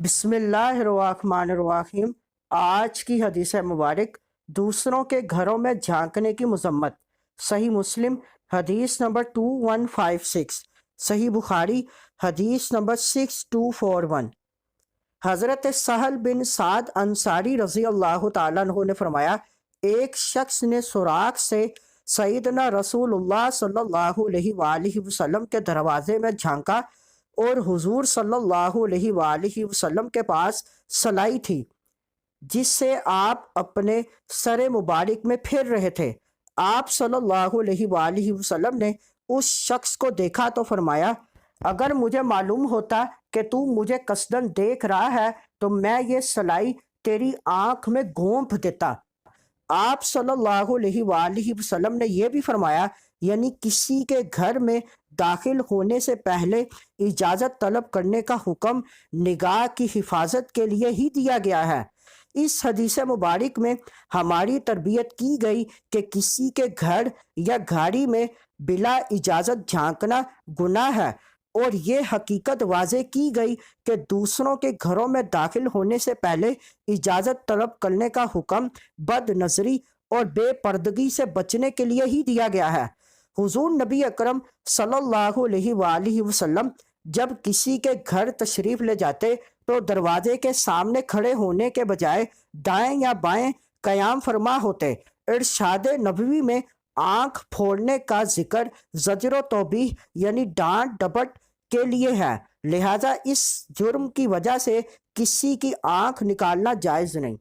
بسم اللہ الرحمن الرحیم۔ آج کی حدیث مبارک دوسروں کے گھروں میں جھانکنے کی مذمت۔ صحیح مسلم حدیث نمبر 2156، صحیح بخاری حدیث نمبر 6241۔ حضرت سہل بن سعد انصاری رضی اللہ تعالیٰ عنہ نے فرمایا، ایک شخص نے سوراخ سے سیدنا رسول اللہ صلی اللہ علیہ وآلہ وسلم کے دروازے میں جھانکا اور حضور صلی اللہ علیہ وآلہ وسلم کے پاس سلائی تھی جس سے آپ اپنے سر مبارک میں پھر رہے تھے۔ آپ صلی اللہ علیہ وآلہ وسلم نے اس شخص کو دیکھا تو فرمایا، اگر مجھے معلوم ہوتا کہ تو مجھے قصداً دیکھ رہا ہے تو میں یہ سلائی تیری آنکھ میں گھونپ دیتا۔ آپ صلی اللہ علیہ وآلہ وسلم نے یہ بھی فرمایا، یعنی کسی کے گھر میں داخل ہونے سے پہلے اجازت طلب کرنے کا حکم نگاہ کی حفاظت کے لیے ہی دیا گیا ہے۔ اس حدیث مبارک میں ہماری تربیت کی گئی کہ کسی کے گھر یا گاڑی میں بلا اجازت جھانکنا گناہ ہے، اور یہ حقیقت واضح کی گئی کہ دوسروں کے گھروں میں داخل ہونے سے پہلے اجازت طلب کرنے کا حکم بد نظری اور بے پردگی سے بچنے کے لیے ہی دیا گیا ہے۔ حضور نبی اکرم صلی اللہ علیہ وآلہ وسلم جب کسی کے گھر تشریف لے جاتے تو دروازے کے سامنے کھڑے ہونے کے بجائے دائیں یا بائیں قیام فرما ہوتے۔ ارشاد نبوی میں آنکھ پھوڑنے کا ذکر زجر و توبیح یعنی ڈانٹ ڈپٹ کے لیے ہے، لہذا اس جرم کی وجہ سے کسی کی آنکھ نکالنا جائز نہیں۔